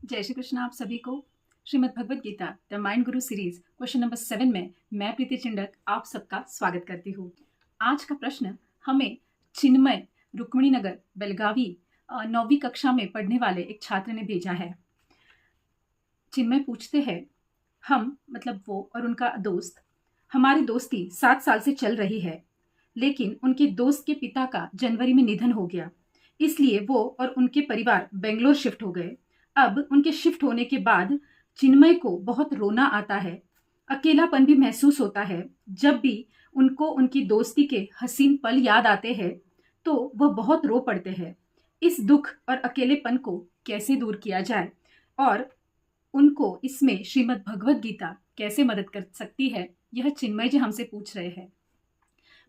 जय श्री कृष्ण आप सभी को। Shrimad Bhagavad Gita the mind Guru series question number 7 में मैं प्रीति चिंडक आप सबका स्वागत करती हूँ। आज का प्रश्न हमें चिन्मय रुक्मिणी नगर बेलगावी 9वीं कक्षा में पढ़ने वाले एक छात्र ने भेजा है। चिन्मय पूछते हैं, हम मतलब वो और उनका दोस्त, हमारी दोस्ती 7 साल से चल रही है, लेकिन उनके दोस्त के पिता का जनवरी में निधन हो गया, इसलिए वो और उनके परिवार बेंगलोर शिफ्ट हो गए। अब उनके शिफ्ट होने के बाद चिन्मय को बहुत रोना आता है, अकेलापन भी महसूस होता है। जब भी उनको उनकी दोस्ती के हसीन पल याद आते हैं तो वह बहुत रो पड़ते हैं। इस दुख और अकेलेपन को कैसे दूर किया जाए और उनको इसमें श्रीमद् भगवद गीता कैसे मदद कर सकती है, यह चिन्मय जी हमसे पूछ रहे हैं।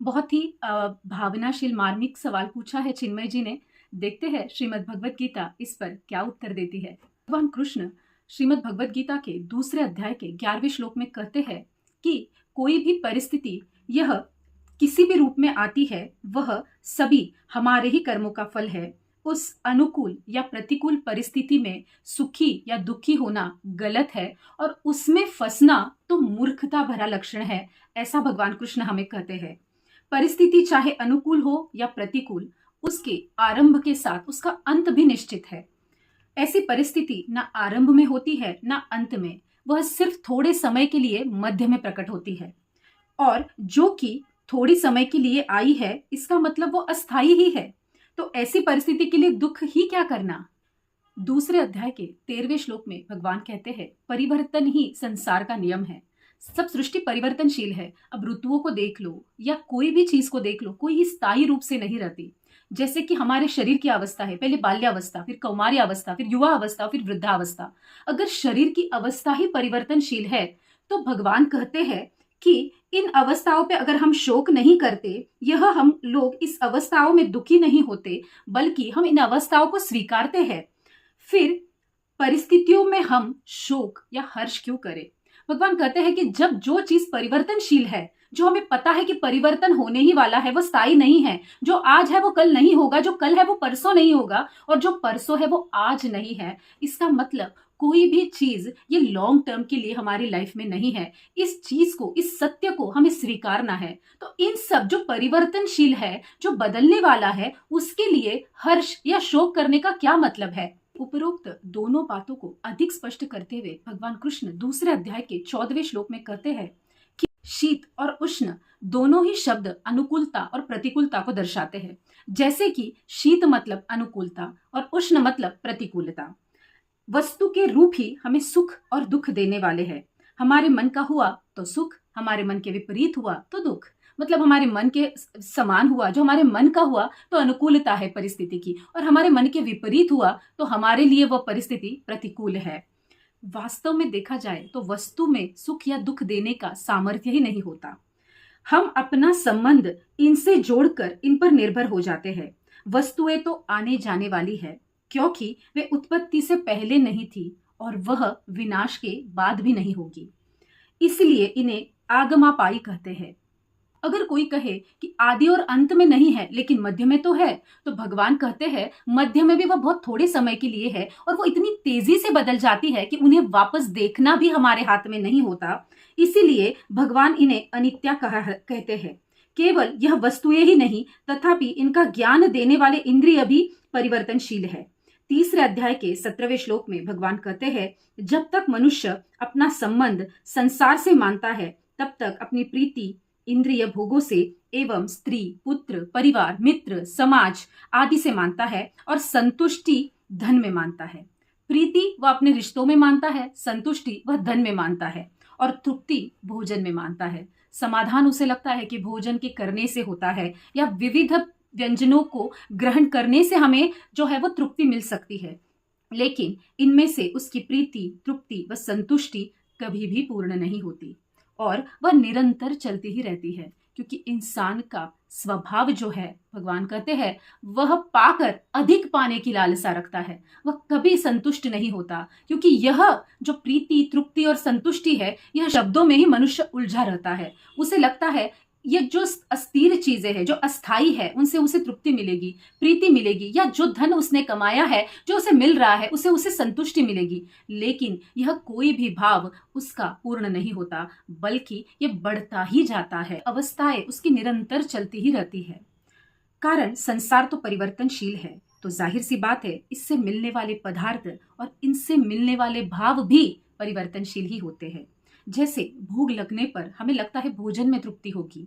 बहुत ही भावनाशील मार्मिक सवाल पूछा है चिन्मय जी ने। देखते हैं श्रीमद् भगवद गीता इस पर क्या उत्तर देती है। भगवान कृष्ण श्रीमद् भगवद गीता के दूसरे अध्याय के 11वें श्लोक में कहते हैं कि कोई भी परिस्थिति यह किसी भी रूप में आती है, वह सभी हमारे ही कर्मों का फल है। उस अनुकूल या प्रतिकूल परिस्थिति में सुखी या दुखी होना गलत है और उसमें फंसना तो मूर्खता भरा लक्षण है, ऐसा भगवान कृष्ण हमें कहते हैं। परिस्थिति चाहे अनुकूल हो या प्रतिकूल, उसके आरंभ के साथ उसका अंत भी निश्चित है। ऐसी परिस्थिति ना आरंभ में होती है ना अंत में, वह सिर्फ थोड़े समय के लिए मध्य में प्रकट होती है, और जो कि थोड़ी समय के लिए आई है इसका मतलब वो अस्थायी ही है। तो ऐसी परिस्थिति के लिए दुख ही क्या करना। दूसरे अध्याय के 13वें श्लोक में भगवान कहते हैं, परिवर्तन ही संसार का नियम है। सब सृष्टि परिवर्तनशील है। अब ऋतुओं को देख लो या कोई भी चीज को देख लो, कोई ही स्थायी रूप से नहीं रहती। जैसे कि हमारे शरीर की अवस्था है, पहले बाल्यावस्था, फिर कौमार्य अवस्था, फिर युवा अवस्था, फिर वृद्धावस्था। अगर शरीर की अवस्था ही परिवर्तनशील है तो भगवान कहते हैं कि इन अवस्थाओं पे अगर हम शोक नहीं करते, यह हम लोग इस अवस्थाओं में दुखी नहीं होते, बल्कि हम इन अवस्थाओं को स्वीकारते हैं, फिर परिस्थितियों में हम शोक या हर्ष क्यों करें। भगवान कहते हैं कि जब जो चीज परिवर्तनशील है, जो हमें पता है कि परिवर्तन होने ही वाला है, वो स्थायी नहीं है, जो आज है वो कल नहीं होगा, जो कल है वो परसों नहीं होगा, और जो परसों है वो आज नहीं है, इसका मतलब कोई भी चीज ये लॉन्ग टर्म के लिए हमारी लाइफ में नहीं है। इस चीज को, इस सत्य को हमें स्वीकारना है। तो इन सब जो परिवर्तनशील है, जो बदलने वाला है, उसके लिए हर्ष या शोक करने का क्या मतलब है। उपरोक्त दोनों बातों को अधिक स्पष्ट करते हुए भगवान कृष्ण दूसरे अध्याय के 14वें श्लोक में कहते हैं कि शीत और उष्ण दोनों ही शब्द अनुकूलता और प्रतिकूलता को दर्शाते हैं। जैसे कि शीत मतलब अनुकूलता और उष्ण मतलब प्रतिकूलता। वस्तु के रूप ही हमें सुख और दुख देने वाले हैं। हमारे मन का हुआ तो सुख, हमारे मन के विपरीत हुआ तो दुख। मतलब हमारे मन के समान हुआ, जो हमारे मन का हुआ तो अनुकूलता है परिस्थिति की, और हमारे मन के विपरीत हुआ तो हमारे लिए वह परिस्थिति प्रतिकूल है। वास्तव में देखा जाए तो वस्तु में सुख या दुख देने का सामर्थ्य ही नहीं होता। हम अपना संबंध इनसे जोड़कर इन पर निर्भर हो जाते हैं। वस्तुएं तो आने जाने वाली है, क्योंकि वे उत्पत्ति से पहले नहीं थी और वह विनाश के बाद भी नहीं होगी, इसलिए इन्हें आगमापाई कहते हैं। अगर कोई कहे कि आदि और अंत में नहीं है लेकिन मध्य में तो है, तो भगवान कहते हैं मध्य में भी वह बहुत थोड़े समय के लिए है, और वो इतनी तेजी से बदल जाती है कि उन्हें वापस देखना भी हमारे हाथ में नहीं होता। इसीलिए भगवान इन्हें अनित्य कहते हैं। केवल यह वस्तुएं ही नहीं, तथापि इनका ज्ञान देने वाले इंद्रिय भी परिवर्तनशील है। तीसरे अध्याय के 17वें श्लोक में भगवान कहते हैं, जब तक मनुष्य अपना संबंध संसार से मानता है, तब तक अपनी प्रीति इंद्रिय भोगों से एवं स्त्री, पुत्र, परिवार, मित्र, समाज आदि से मानता है, और संतुष्टि धन में मानता है। प्रीति वह अपने रिश्तों में मानता है, संतुष्टि वह धन में मानता है, और तृप्ति भोजन में मानता है। समाधान उसे लगता है कि भोजन के करने से होता है, या विविध व्यंजनों को ग्रहण करने से हमें जो है वो तृप्ति मिल सकती है, लेकिन इनमें से उसकी प्रीति, तृप्ति व संतुष्टि कभी भी पूर्ण नहीं होती, और वह निरंतर चलती ही रहती है। क्योंकि इंसान का स्वभाव जो है, भगवान कहते हैं, वह पाकर अधिक पाने की लालसा रखता है, वह कभी संतुष्ट नहीं होता। क्योंकि यह जो प्रीति, तृप्ति और संतुष्टि है, यह शब्दों में ही मनुष्य उलझा रहता है। उसे लगता है ये जो अस्थिर चीजें हैं, जो अस्थाई है, उनसे उसे तृप्ति मिलेगी, प्रीति मिलेगी, या जो धन उसने कमाया है, जो उसे मिल रहा है, उसे संतुष्टि मिलेगी। लेकिन यह कोई भी भाव उसका पूर्ण नहीं होता, बल्कि ये बढ़ता ही जाता है। अवस्थाएं उसकी निरंतर चलती ही रहती है। कारण संसार तो परिवर्तनशील है, तो जाहिर सी बात है इससे मिलने वाले पदार्थ और इनसे मिलने वाले भाव भी परिवर्तनशील ही होते हैं। जैसे भूख लगने पर हमें लगता है भोजन में तृप्ति होगी,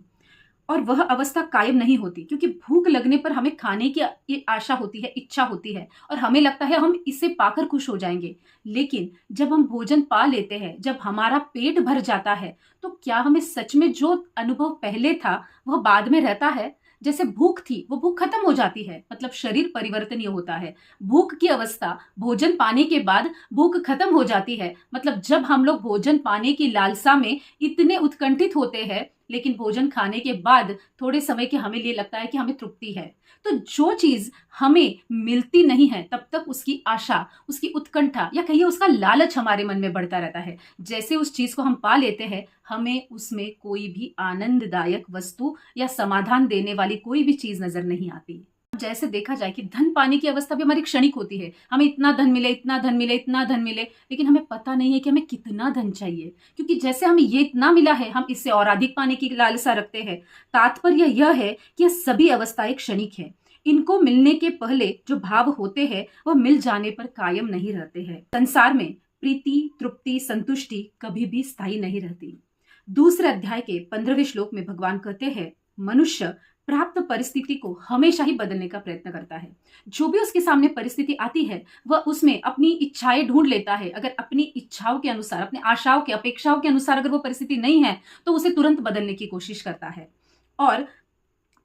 और वह अवस्था कायम नहीं होती, क्योंकि भूख लगने पर हमें खाने की ये आशा होती है, इच्छा होती है, और हमें लगता है हम इसे पाकर खुश हो जाएंगे। लेकिन जब हम भोजन पा लेते हैं, जब हमारा पेट भर जाता है, तो क्या हमें सच में जो अनुभव पहले था वह बाद में रहता है? जैसे भूख थी, वो भूख खत्म हो जाती है, मतलब शरीर परिवर्तनीय होता है। भूख की अवस्था भोजन पाने के बाद भूख खत्म हो जाती है, मतलब जब हम लोग भोजन पाने की लालसा में इतने उत्कंठित होते हैं, लेकिन भोजन खाने के बाद थोड़े समय के हमें लिए लगता है कि हमें तृप्ति है। तो जो चीज हमें मिलती नहीं है, तब तक उसकी आशा, उसकी उत्कंठा, या कहिए उसका लालच हमारे मन में बढ़ता रहता है। जैसे उस चीज को हम पा लेते हैं, हमें उसमें कोई भी आनंददायक वस्तु या समाधान देने वाली कोई भी चीज नजर नहीं आती। जैसे देखा जाए कि धन पाने की अवस्था भी हमारी क्षणिक होती है, हमें इतना धन मिले, इतना धन मिले, इतना धन मिले, लेकिन हमें पता नहीं है कि हमें कितना धन चाहिए, क्योंकि जैसे हमें ये इतना मिला है, हम इससे और अधिक पाने की लालसा रखते हैं। तात्पर्य यह है कि यह सभी अवस्थाएं क्षणिक है। इनको मिलने के पहले जो भाव होते हैं वह मिल जाने पर कायम नहीं रहते हैं। संसार में प्रीति, तृप्ति, संतुष्टि कभी भी स्थायी नहीं रहती। दूसरे अध्याय के 15वें श्लोक में भगवान कहते हैं, मनुष्य प्राप्त परिस्थिति को हमेशा ही बदलने का प्रयत्न करता है। जो भी उसके सामने परिस्थिति आती है, वह उसमें अपनी इच्छाएं ढूंढ लेता है। अगर अपनी इच्छाओं के अनुसार, अपनी आशाओं के, अपेक्षाओं के अनुसार अगर वो परिस्थिति नहीं है, तो उसे तुरंत बदलने की कोशिश करता है। और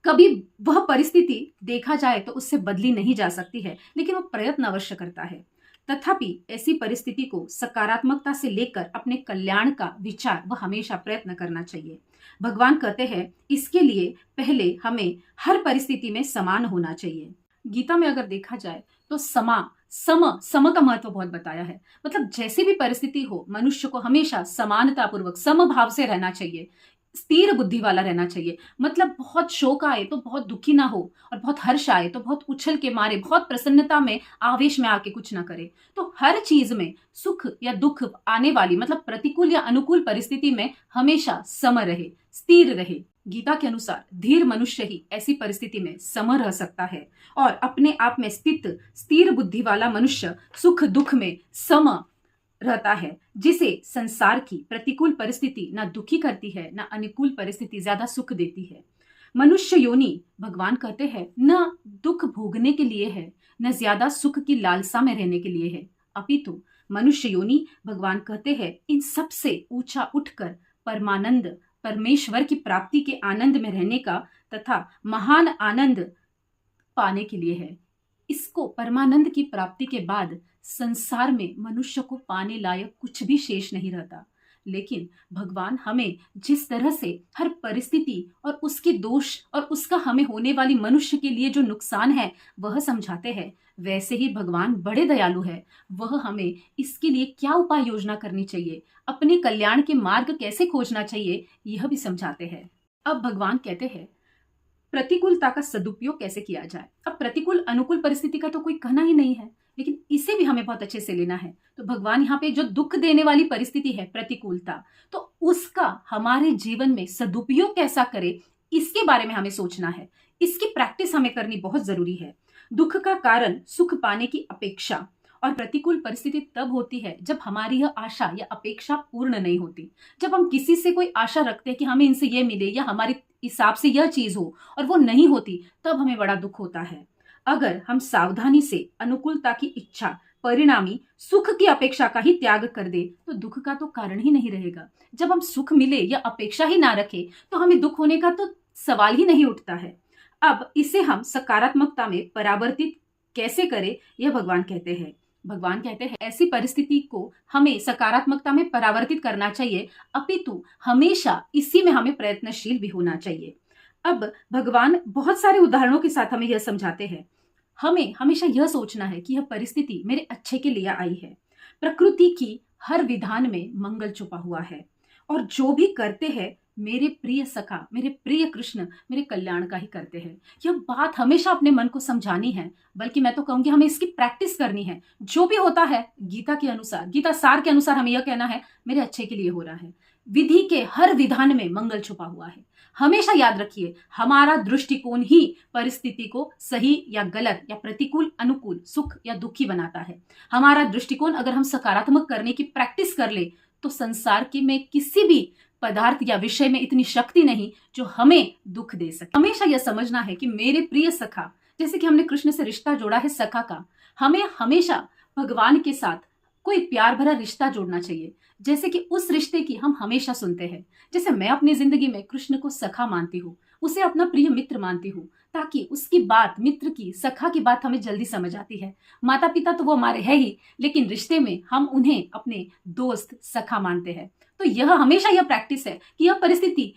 कभी वह परिस्थिति देखा जाए तो उससे बदली नहीं जा सकती है, लेकिन वह प्रयत्न अवश्य करता है। तथापि ऐसी परिस्थिति को सकारात्मकता से लेकर अपने कल्याण का विचार वह हमेशा प्रयत्न करना चाहिए। भगवान कहते हैं, इसके लिए पहले हमें हर परिस्थिति में समान होना चाहिए। गीता में अगर देखा जाए तो सम का महत्व बहुत बताया है। मतलब जैसी भी परिस्थिति हो, मनुष्य को हमेशा समानता पूर्वक समभाव से रहना चाहिए, स्थिर बुद्धि वाला रहना चाहिए। मतलब बहुत शोक आए तो बहुत दुखी ना हो, और बहुत हर्ष आए तो बहुत उछल के मारे, बहुत प्रसन्नता में, आवेश में आके कुछ ना करे। तो हर चीज में सुख या दुख आने वाली, मतलब प्रतिकूल या अनुकूल परिस्थिति में हमेशा सम रहे, स्थिर रहे। गीता के अनुसार धीर मनुष्य ही ऐसी परिस्थिति में सम रह सकता है, और अपने आप में स्थित स्थिर बुद्धि वाला मनुष्य सुख दुख में सम रहता है, जिसे संसार की प्रतिकूल परिस्थिति ना दुखी करती है, ना अनुकूल परिस्थिति ज्यादा सुख देती है। मनुष्य योनि, भगवान कहते हैं, न दुख भोगने के लिए है, न ज्यादा सुख की लालसा में रहने के लिए है, अपितु मनुष्य योनि, भगवान कहते हैं, इन सब से ऊंचा उठकर परमानंद, परमेश्वर की प्राप्ति के आनंद में रहने का तथा महान आनंद पाने के लिए है। इसको परमानंद की प्राप्ति के बाद संसार में मनुष्य को पाने लायक कुछ भी शेष नहीं रहता। लेकिन भगवान हमें जिस तरह से हर परिस्थिति और उसके दोष और उसका हमें होने वाली मनुष्य के लिए जो नुकसान है वह समझाते हैं, वैसे ही भगवान बड़े दयालु है। वह हमें इसके लिए क्या उपाय योजना करनी चाहिए, अपने कल्याण के मार्ग कैसे खोजना चाहिए, यह भी समझाते हैं। अब भगवान कहते हैं, प्रतिकूलता का सदुपयोग कैसे किया जाए। अब प्रतिकूल अनुकूल परिस्थिति का तो कोई कहना ही नहीं है, लेकिन इसे भी हमें बहुत अच्छे से लेना है। तो भगवान यहाँ पे जो दुख देने वाली परिस्थिति है, प्रतिकूलता, तो उसका हमारे जीवन में सदुपयोग कैसा करे, इसके बारे में हमें सोचना है। इसकी प्रैक्टिस हमें करनी बहुत जरूरी है। दुख का कारण सुख पाने की अपेक्षा, और प्रतिकूल परिस्थिति तब होती है जब हमारी यह आशा या अपेक्षा पूर्ण नहीं होती। जब हम किसी से कोई आशा रखते हैं कि हमें इनसे यह मिले या हमारे हिसाब से यह चीज हो, और वो नहीं होती, तब हमें बड़ा दुख होता है। अगर हम सावधानी से अनुकूलता की इच्छा, परिणामी सुख की अपेक्षा का ही त्याग कर दे, तो दुख का तो कारण ही नहीं रहेगा। जब हम सुख मिले या अपेक्षा ही ना रखे, तो हमें दुख होने का तो सवाल ही नहीं उठता है। अब इसे हम सकारात्मकता में परावर्तित कैसे करें, यह भगवान कहते हैं। भगवान कहते हैं, ऐसी परिस्थिति को हमें सकारात्मकता में परावर्तित करना चाहिए, अपितु हमेशा इसी में हमें प्रयत्नशील भी होना चाहिए। अब भगवान बहुत सारे उदाहरणों के साथ हमें यह समझाते हैं, हमें हमेशा यह सोचना है कि यह परिस्थिति मेरे अच्छे के लिए आई है। प्रकृति की हर विधान में मंगल छुपा हुआ है, और जो भी करते हैं मेरे प्रिय सखा, मेरे प्रिय कृष्ण मेरे कल्याण का ही करते हैं। यह बात हमेशा अपने मन को समझानी है, बल्कि मैं तो कहूंगी हमें इसकी प्रैक्टिस करनी है। जो भी होता है गीता के अनुसार, गीता सार के अनुसार हमें यह कहना है मेरे अच्छे के लिए हो रहा है। विधि के हर विधान में मंगल छुपा हुआ है। हमेशा याद रखिए, हमारा दृष्टिकोण ही परिस्थिति को सही या गलत या प्रतिकूल अनुकूल, सुख या दुखी बनाता है। हमारा दृष्टिकोण अगर हम सकारात्मक करने की प्रैक्टिस कर ले तो संसार की में किसी भी पदार्थ या विषय में इतनी शक्ति नहीं जो हमें दुख दे सके। हमेशा यह समझना है कि मेरे प्रिय सखा, जैसे कि हमने कृष्ण से रिश्ता जोड़ा है सखा का, हमें हमेशा भगवान के साथ कोई प्यार भरा रिश्ता जोड़ना चाहिए, जैसे कि उस रिश्ते की हम हमेशा सुनते हैं। जैसे मैं अपनी जिंदगी में कृष्ण को सखा मानती हूँ, उसे अपना प्रिय मित्र मानती हूँ, ताकि उसकी बात, मित्र की, सखा की बात हमें जल्दी समझ आती है। माता पिता तो वो हमारे है ही, लेकिन रिश्ते में हम उन्हें अपने दोस्त, सखा मानते हैं। तो यह हमेशा यह प्रैक्टिस है कि यह परिस्थिति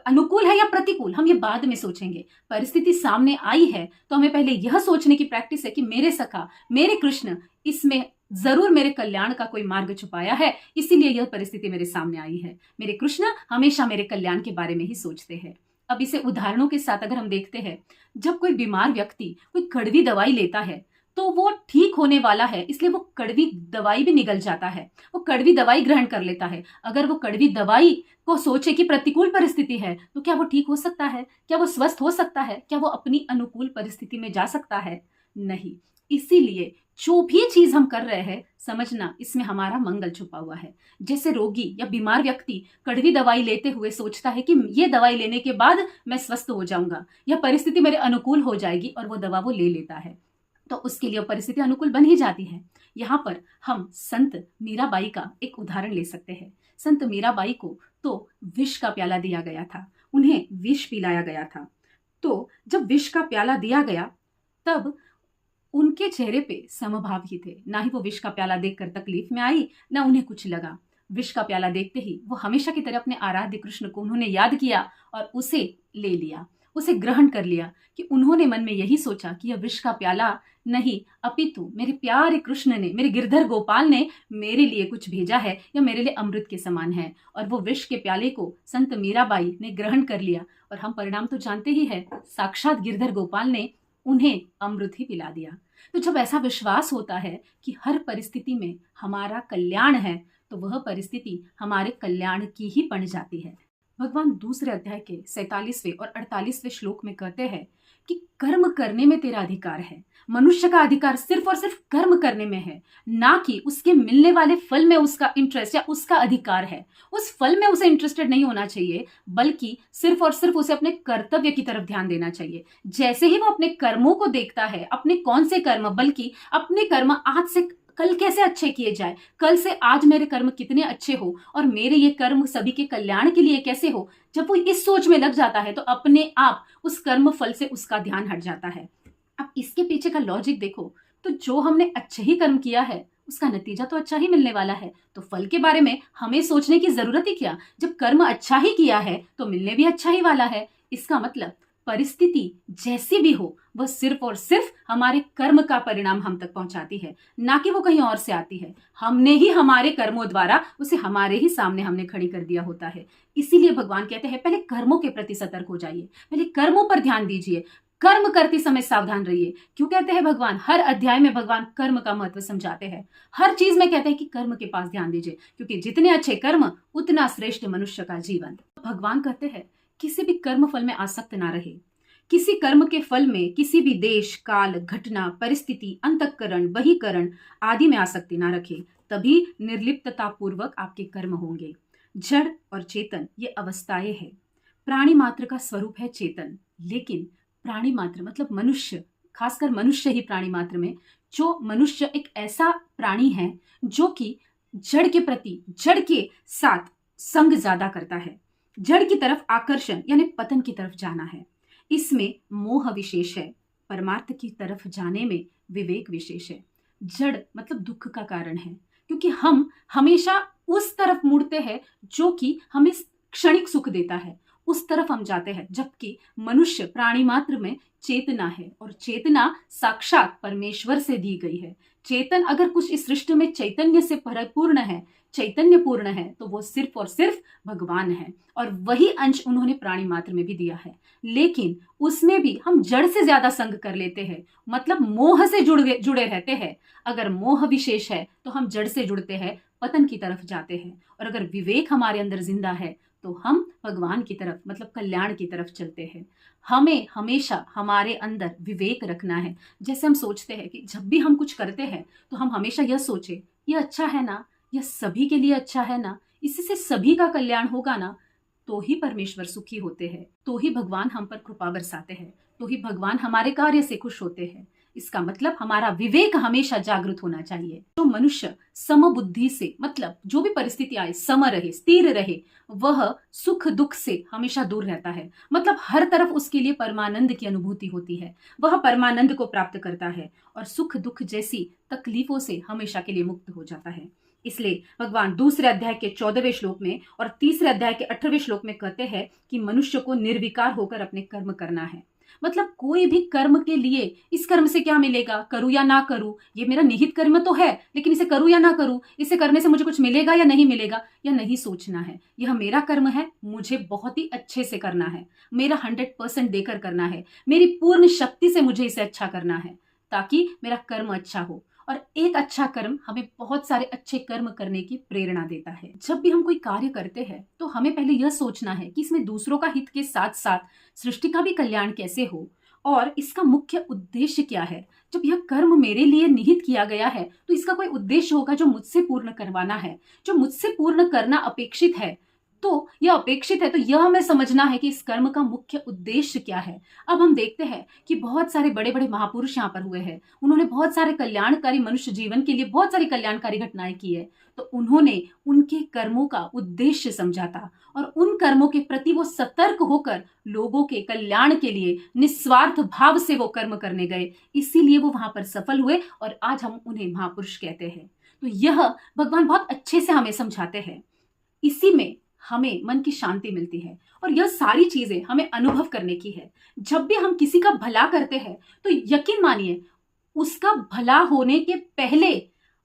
अनुकूल है या प्रतिकूल, हम ये बाद में सोचेंगे। परिस्थिति सामने आई है तो हमें पहले यह सोचने की प्रैक्टिस है कि मेरे सखा, मेरे कृष्ण, इसमें जरूर मेरे कल्याण का कोई मार्ग छुपाया है, इसीलिए यह परिस्थिति मेरे सामने आई है। मेरे कृष्ण हमेशा मेरे कल्याण के बारे में ही सोचते हैं। अब इसे उदाहरणों के साथ अगर हम देखते हैं, जब कोई बीमार व्यक्ति कोई कड़वी दवाई लेता है तो वो ठीक होने वाला है, इसलिए वो कड़वी दवाई भी निगल जाता है, वो कड़वी दवाई ग्रहण कर लेता है। अगर वो कड़वी दवाई को सोचे कि प्रतिकूल परिस्थिति है तो क्या वो ठीक हो सकता है? क्या वो स्वस्थ हो सकता है? क्या वो अपनी अनुकूल परिस्थिति में जा सकता है? नहीं। इसीलिए जो भी चीज हम कर रहे हैं, समझना इसमें हमारा मंगल छुपा हुआ है। जैसे रोगी या बीमार व्यक्ति कड़वी दवाई लेते हुए सोचता है कि ये दवाई लेने के बाद मैं स्वस्थ हो जाऊंगा, यह परिस्थिति मेरे अनुकूल हो जाएगी, और वो दवा वो ले लेता है, तो उसके लिए परिस्थिति अनुकूल बन ही जाती है। यहाँ पर हम संत मीराबाई का एक उदाहरण ले सकते हैं। संत मीराबाई को तो विष का प्याला दिया गया था, उन्हें विष पिलाया गया था। तो जब विष का प्याला दिया गया तब उनके चेहरे पे समभाव ही थे, ना ही वो विष का प्याला देखकर तकलीफ में आई, ना उन्हें कुछ लगा। विष का प्याला देखते ही वो हमेशा की तरह अपने आराध्य कृष्ण को उन्होंने याद किया और उसे ले लिया, उसे ग्रहण कर लिया। कि उन्होंने मन में यही सोचा कि यह विष का प्याला नहीं, अपितु मेरे प्यारे कृष्ण ने, मेरे गिरधर गोपाल ने मेरे लिए कुछ भेजा है, या मेरे लिए अमृत के समान है। और वो विष के प्याले को संत मीराबाई ने ग्रहण कर लिया, और हम परिणाम तो जानते ही है, साक्षात गिरधर गोपाल ने उन्हें अमृत ही पिला दिया। तो जब ऐसा विश्वास होता है कि हर परिस्थिति में हमारा कल्याण है, तो वह परिस्थिति हमारे कल्याण की ही बन जाती है। भगवान दूसरे अध्याय के 47वें और 48वें श्लोक में कहते हैं कि कर्म करने में तेरा अधिकार है। मनुष्य का अधिकार सिर्फ और सिर्फ कर्म करने में है, ना कि उसके मिलने वाले फल में उसका इंटरेस्ट या उसका अधिकार है। उस फल में उसे इंटरेस्टेड नहीं होना चाहिए, बल्कि सिर्फ और सिर्फ उसे अपने कर्तव्य की तरफ ध्यान देना चाहिए। जैसे ही वो अपने कर्मों को देखता है, अपने कौन से कर्म, बल्कि अपने कर्म आज से कल कैसे अच्छे किए जाए, कल से आज मेरे कर्म कितने अच्छे हो, और मेरे ये कर्म सभी के कल्याण के लिए कैसे हो, जब वो इस सोच में लग जाता है तो अपने आप उस कर्म फल से उसका ध्यान हट जाता है। अब इसके पीछे का लॉजिक देखो, तो जो हमने अच्छे ही कर्म किया है उसका नतीजा तो अच्छा ही मिलने वाला है, तो फल के बारे में हमें सोचने की जरूरत ही क्या। जब कर्म अच्छा ही किया है तो मिलने भी अच्छा ही वाला है। इसका मतलब परिस्थिति जैसी भी हो, वह सिर्फ और सिर्फ हमारे कर्म का परिणाम हम तक पहुंचाती है, ना कि वो कहीं और से आती है। हमने ही हमारे कर्मों द्वारा उसे हमारे ही सामने हमने खड़ी कर दिया होता है। इसीलिए भगवान कहते हैं पहले कर्मों के प्रति सतर्क हो जाइए, पहले कर्मों पर ध्यान दीजिए, कर्म करते समय सावधान रहिए। क्यों कहते हैं भगवान? हर अध्याय में भगवान कर्म का महत्व समझाते हैं। हर चीज में कहते हैं कि कर्म के पास ध्यान दीजिए, क्योंकि जितने अच्छे कर्म उतना श्रेष्ठ मनुष्य का जीवन। भगवान कहते हैं किसी भी कर्म फल में आसक्त ना रहे, किसी कर्म के फल में किसी भी देश, काल, घटना, परिस्थिति, अंतःकरण, बहिकरण आदि में आसक्ति ना रखे, तभी निर्लिप्तता पूर्वक आपके कर्म होंगे। जड़ और चेतन ये अवस्थाएं हैं। प्राणी मात्र का स्वरूप है चेतन, लेकिन प्राणी मात्र मतलब मनुष्य, खासकर मनुष्य ही प्राणी मात्र में, जो मनुष्य एक ऐसा प्राणी है जो कि जड़ के प्रति, जड़ के साथ संग ज्यादा करता है। जड़ की तरफ आकर्षण यानी पतन की तरफ जाना है, इसमें मोह विशेष है। परमार्थ की तरफ जाने में विवेक विशेष है। जड़ मतलब दुख का कारण है, क्योंकि हम हमेशा उस तरफ मुड़ते हैं जो कि हमें क्षणिक सुख देता है, उस तरफ हम जाते हैं, जबकि मनुष्य प्राणी मात्र में चेतना है और चेतना साक्षात परमेश्वर से दी गई है। चेतन अगर कुछ इस सृष्टि में चैतन्य से परिपूर्ण है, चैतन्यपूर्ण है, तो वो सिर्फ और सिर्फ भगवान है और वही अंश उन्होंने प्राणी मात्र में भी दिया है। लेकिन उसमें भी हम जड़ से ज्यादा संग कर लेते हैं, मतलब मोह से जुड़े रहते हैं। अगर मोह विशेष है तो हम जड़ से जुड़ते हैं, पतन की तरफ जाते हैं, और अगर विवेक हमारे अंदर जिंदा है तो हम भगवान की तरफ, मतलब कल्याण की तरफ चलते हैं। हमें हमेशा हमारे अंदर विवेक रखना है। जैसे हम सोचते हैं कि जब भी हम कुछ करते हैं तो हम हमेशा यह सोचे, यह अच्छा है ना, यह सभी के लिए अच्छा है ना, इससे सभी का कल्याण होगा ना, तो ही परमेश्वर सुखी होते हैं, तो ही भगवान हम पर कृपा बरसाते हैं, तो ही भगवान हमारे कार्य से खुश होते हैं। इसका मतलब हमारा विवेक हमेशा जागृत होना चाहिए। जो मनुष्य समबुद्धि से, मतलब जो भी परिस्थिति आए सम रहे, स्थिर रहे, वह सुख दुख से हमेशा दूर रहता है। मतलब हर तरफ उसके लिए परमानंद की अनुभूति होती है, वह परमानंद को प्राप्त करता है और सुख दुख जैसी तकलीफों से हमेशा के लिए मुक्त हो जाता है। इसलिए भगवान दूसरे अध्याय के 14वें श्लोक में और तीसरे अध्याय के 18वें श्लोक में कहते हैं कि मनुष्य को निर्विकार होकर अपने कर्म करना है। मतलब कोई भी कर्म के लिए इस कर्म से क्या मिलेगा, करूं या ना करूं, ये मेरा निहित कर्म तो है, लेकिन इसे करूं या ना करूं, इसे करने से मुझे कुछ मिलेगा या नहीं मिलेगा, या नहीं सोचना है। यह मेरा कर्म है, मुझे बहुत ही अच्छे से करना है, मेरा 100% देकर करना है, मेरी पूर्ण शक्ति से मुझे इसे अच्छा करना है, ताकि मेरा कर्म अच्छा हो। और एक अच्छा कर्म हमें बहुत सारे अच्छे कर्म करने की प्रेरणा देता है। जब भी हम कोई कार्य करते हैं तो हमें पहले यह सोचना है कि इसमें दूसरों का हित के साथ साथ सृष्टि का भी कल्याण कैसे हो और इसका मुख्य उद्देश्य क्या है। जब यह कर्म मेरे लिए निहित किया गया है तो इसका कोई उद्देश्य होगा जो मुझसे पूर्ण करवाना है, जो मुझसे पूर्ण करना अपेक्षित है। तो यह अपेक्षित है, तो यह हमें समझना है कि इस कर्म का मुख्य उद्देश्य क्या है। अब हम देखते हैं कि बहुत सारे बड़े बड़े महापुरुष यहाँ पर हुए हैं, उन्होंने बहुत सारे कल्याणकारी मनुष्य जीवन के लिए बहुत सारी कल्याणकारी घटनाएं की है, तो उन्होंने उनके कर्मों का उद्देश्य समझा था और उन कर्मों के प्रति वो सतर्क होकर लोगों के कल्याण के लिए निस्वार्थ भाव से वो कर्म करने गए, इसीलिए वो वहां पर सफल हुए और आज हम उन्हें महापुरुष कहते हैं। तो यह भगवान बहुत अच्छे से हमें समझाते हैं। इसी में हमें मन की शांति मिलती है और यह सारी चीजें हमें अनुभव करने की है। जब भी हम किसी का भला करते हैं तो यकीन मानिए उसका भला होने के पहले,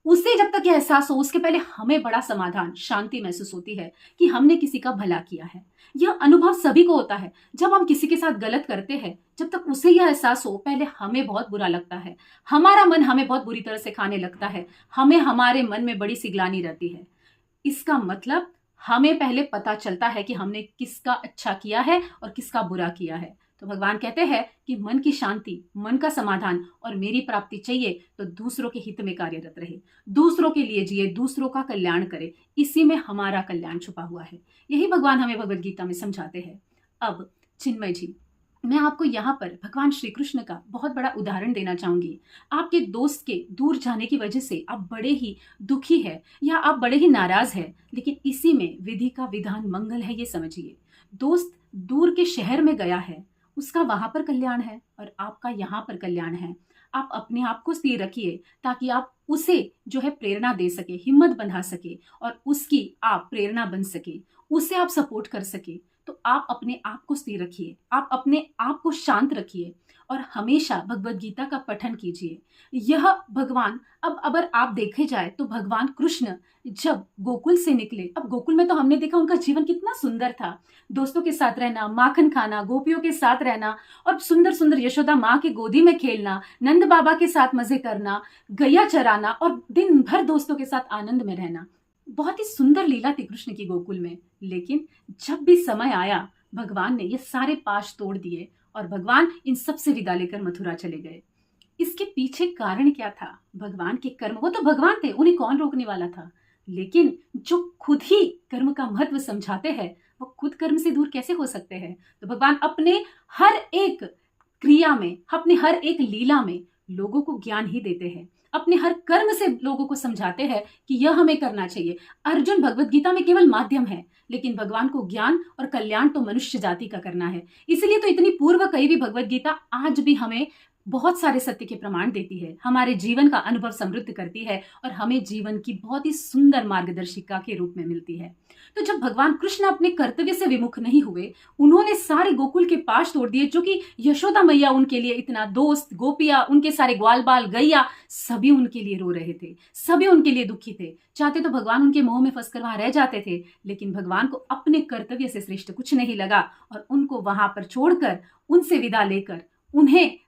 उसे जब तक यह एहसास हो उसके पहले हमें बड़ा समाधान, शांति महसूस होती है कि हमने किसी का भला किया है। यह अनुभव सभी को होता है। जब हम किसी के साथ गलत करते हैं, जब तक उसे यह एहसास हो, पहले हमें बहुत बुरा लगता है, हमारा मन हमें बहुत बुरी तरह से खाने लगता है, हमें हमारे मन में बड़ी सी ग्लानि रहती है। इसका मतलब हमें पहले पता चलता है कि हमने किसका अच्छा किया है और किसका बुरा किया है। तो भगवान कहते हैं कि मन की शांति, मन का समाधान और मेरी प्राप्ति चाहिए तो दूसरों के हित में कार्यरत रहे, दूसरों के लिए जिए, दूसरों का कल्याण करे, इसी में हमारा कल्याण छुपा हुआ है। यही भगवान हमें भगवद गीता में समझाते हैं। अब चिन्मय जी, मैं आपको यहाँ पर भगवान श्री कृष्ण का बहुत बड़ा उदाहरण देना चाहूंगी। आपके दोस्त के दूर जाने की वजह से आप बड़े ही दुखी है या आप बड़े ही नाराज है, लेकिन इसी में विधि का विधान मंगल है, ये समझिए। दोस्त दूर के शहर में गया है, उसका वहां पर कल्याण है और आपका यहाँ पर कल्याण है। आप अपने आप को स्थिर रखिए ताकि आप उसे जो है प्रेरणा दे सके, हिम्मत बंधा सके और उसकी आप प्रेरणा बन सके, उसे आप सपोर्ट कर सके। तो आप अपने आप को स्थिर रखिए, आप अपने आप को शांत रखिए और हमेशा भगवद गीता का पठन कीजिए। यह भगवान, अब अगर आप देखे जाए तो भगवान कृष्ण जब गोकुल से निकले, अब गोकुल में तो हमने देखा उनका जीवन कितना सुंदर था, दोस्तों के साथ रहना, माखन खाना, गोपियों के साथ रहना और सुंदर सुंदर यशोदा माँ की गोदी में खेलना, नंद बाबा के साथ मजे करना, गैया चराना और दिन भर दोस्तों के साथ आनंद में रहना। बहुत ही सुंदर लीला थी कृष्ण की गोकुल में। लेकिन जब भी समय आया भगवान ने ये सारे पाश तोड़ दिए और भगवान इन सब से विदा लेकर मथुरा चले गए। इसके पीछे कारण क्या था? भगवान के कर्म, वो तो भगवान थे, उन्हें कौन रोकने वाला था। लेकिन जो खुद ही कर्म का महत्व समझाते हैं वो खुद कर्म से दूर कैसे हो सकते हैं? तो भगवान अपने हर एक क्रिया में, अपने हर एक लीला में लोगों को ज्ञान ही देते हैं, अपने हर कर्म से लोगों को समझाते हैं कि यह हमें करना चाहिए। अर्जुन भगवत गीता में केवल माध्यम है, लेकिन भगवान को ज्ञान और कल्याण तो मनुष्य जाति का करना है। इसलिए तो इतनी पूर्व कही भी भगवत गीता आज भी हमें बहुत सारे सत्य के प्रमाण देती है, हमारे जीवन का अनुभव समृद्ध करती है और हमें जीवन की बहुत ही सुंदर मार्गदर्शिका के रूप में मिलती है। तो जब भगवान कृष्ण अपने कर्तव्य से विमुख नहीं हुए, उन्होंने सारे गोकुल के पाश तोड़ दिए, जो कि यशोदा मैया उनके लिए इतना दोस्त, गोपिया, उनके सारे ग्वाल बाल, गैया, सभी उनके लिए रो रहे थे, सभी उनके लिए दुखी थे। चाहते तो भगवान उनके मोह में फंसकर वहां रह जाते थे, लेकिन भगवान को अपने कर्तव्य से श्रेष्ठ कुछ नहीं लगा और उनको वहां पर छोड़कर, उनसे विदा लेकर, उन्हें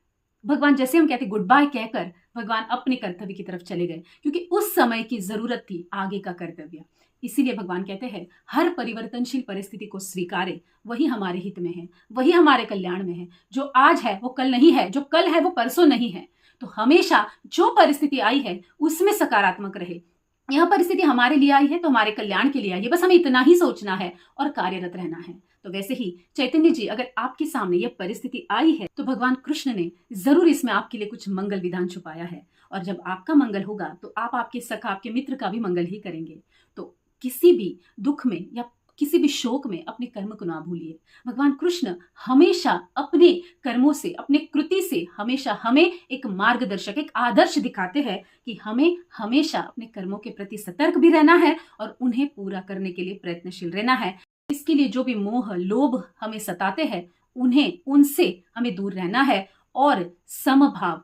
भगवान, जैसे हम कहते गुड बाय कहकर, भगवान अपने कर्तव्य की तरफ चले गए, क्योंकि उस समय की जरूरत थी आगे का कर्तव्य। इसीलिए भगवान कहते हैं हर परिवर्तनशील परिस्थिति को स्वीकारे, वही हमारे हित में है, वही हमारे कल्याण में है। जो आज है वो कल नहीं है, जो कल है वो परसों नहीं है। तो हमेशा जो परिस्थिति आई है उसमें सकारात्मक रहे। यह परिस्थिति हमारे लिए आई है तो हमारे कल्याण के लिए आई है, बस हमें इतना ही सोचना है और कार्यरत रहना है। तो वैसे ही चैतन्य जी, अगर आपके सामने यह परिस्थिति आई है तो भगवान कृष्ण ने जरूर इसमें आपके लिए कुछ मंगल विधान छुपाया है, और जब आपका मंगल होगा तो आप आपके सखा, आपके मित्र का भी मंगल ही करेंगे। तो किसी भी दुख में या किसी भी शोक में अपने कर्म को ना भूलिए। भगवान कृष्ण हमेशा अपने कर्मों से, अपने कृति से हमेशा हमें एक मार्गदर्शक, एक आदर्श दिखाते हैं कि हमें हमेशा अपने कर्मों के प्रति सतर्क भी रहना है और उन्हें पूरा करने के लिए प्रयत्नशील रहना है। इसके लिए जो भी मोह, लोभ हमें सताते हैं, उनसे हमें दूर रहना है और समभाव,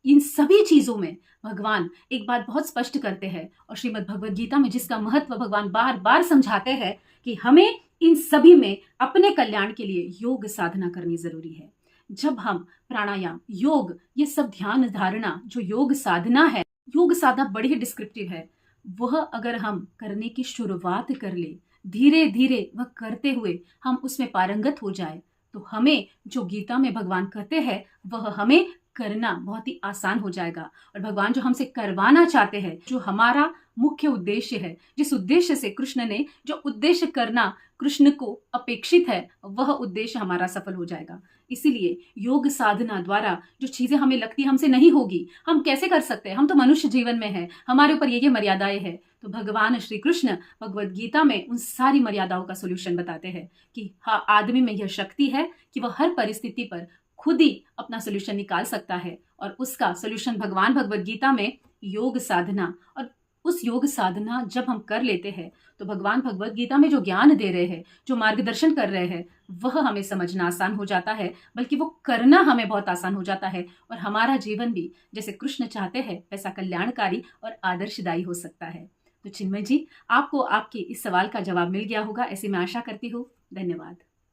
इन सभी चीजों में भगवान एक बात बहुत स्पष्ट करते हैं, और श्रीमद् भगवद गीता में जिसका महत्व भगवान बार बार समझाते हैं कि हमें इन सभी में अपने कल्याण के लिए योग साधना करनी जरूरी है। जब हम प्राणायाम, योग, ये सब ध्यान धारणा, जो योग साधना है, योग साधना बड़ी ही डिस्क्रिप्टिव है, वह अगर हम करने की शुरुआत कर ले, धीरे धीरे वह करते हुए हम उसमें पारंगत हो जाए, तो हमें जो गीता में भगवान कहते हैं वह हमें करना बहुत ही आसान हो जाएगा। और भगवान जो हमसे करवाना चाहते हैं, जो हमारा मुख्य उद्देश्य है, जिस उद्देश्य से कृष्ण ने, जो उद्देश्य करना कृष्ण को अपेक्षित है, वह उद्देश्य हमारा सफल हो जाएगा। इसीलिए योग साधना द्वारा जो चीजें हमें लगती है हमसे नहीं होगी, हम कैसे कर सकते हैं, हम तो मनुष्य जीवन में हैं, हमारे ऊपर ये मर्यादाएं हैं, तो भगवान श्री कृष्ण भगवद गीता में उन सारी मर्यादाओं का सोल्यूशन बताते हैं कि हाँ, आदमी में यह शक्ति है कि वह हर परिस्थिति पर खुद ही अपना सोल्यूशन निकाल सकता है, और उसका सोल्यूशन भगवान भगवद गीता में योग साधना, और उस योग साधना जब हम कर लेते हैं तो भगवान भगवद गीता में जो ज्ञान दे रहे हैं, जो मार्गदर्शन कर रहे हैं, वह हमें समझना आसान हो जाता है, बल्कि वो करना हमें बहुत आसान हो जाता है, और हमारा जीवन भी जैसे कृष्ण चाहते हैं वैसा कल्याणकारी और आदर्शदायी हो सकता है। तो चिन्मय जी, आपको आपके इस सवाल का जवाब मिल गया होगा, ऐसी मैं आशा करती हूँ। धन्यवाद।